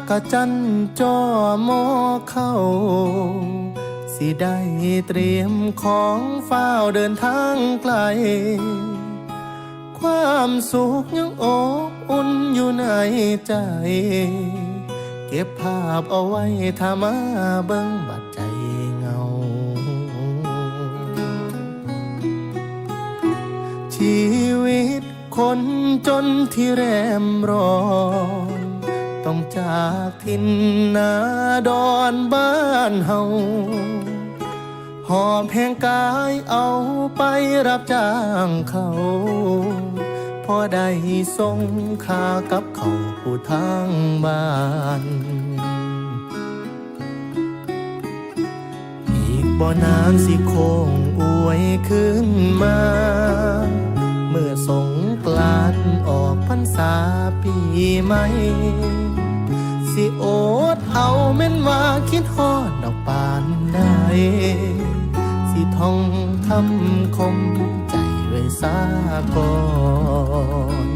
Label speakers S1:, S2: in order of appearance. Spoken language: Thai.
S1: กะจันจ่อหมอเข้าสิได้เตรียมของฝ้าวเดินทางไกลความสุขยังอบอุ่นอยู่ในใจเก็บภาพเอาไว้ถ้ามาเบิ่งบัดใจเงาชีวิตคนจนที่แรมร้อนต้องจากถิ่นนาดอนบ้านเฮาหอบแห่งกายเอาไปรับจ้างเขาพอได้ส่งค่ากับเขาผู้ทางบ้านอีกบ่นานสิโค้งอวยขึ้นมาเมื่อสงกรานต์ออกพรรษาปีใหม่สิโอดเอาแม่นว่าคิดฮอดดอกปานได้สิท่องคำคมใจไว้ซาก่อน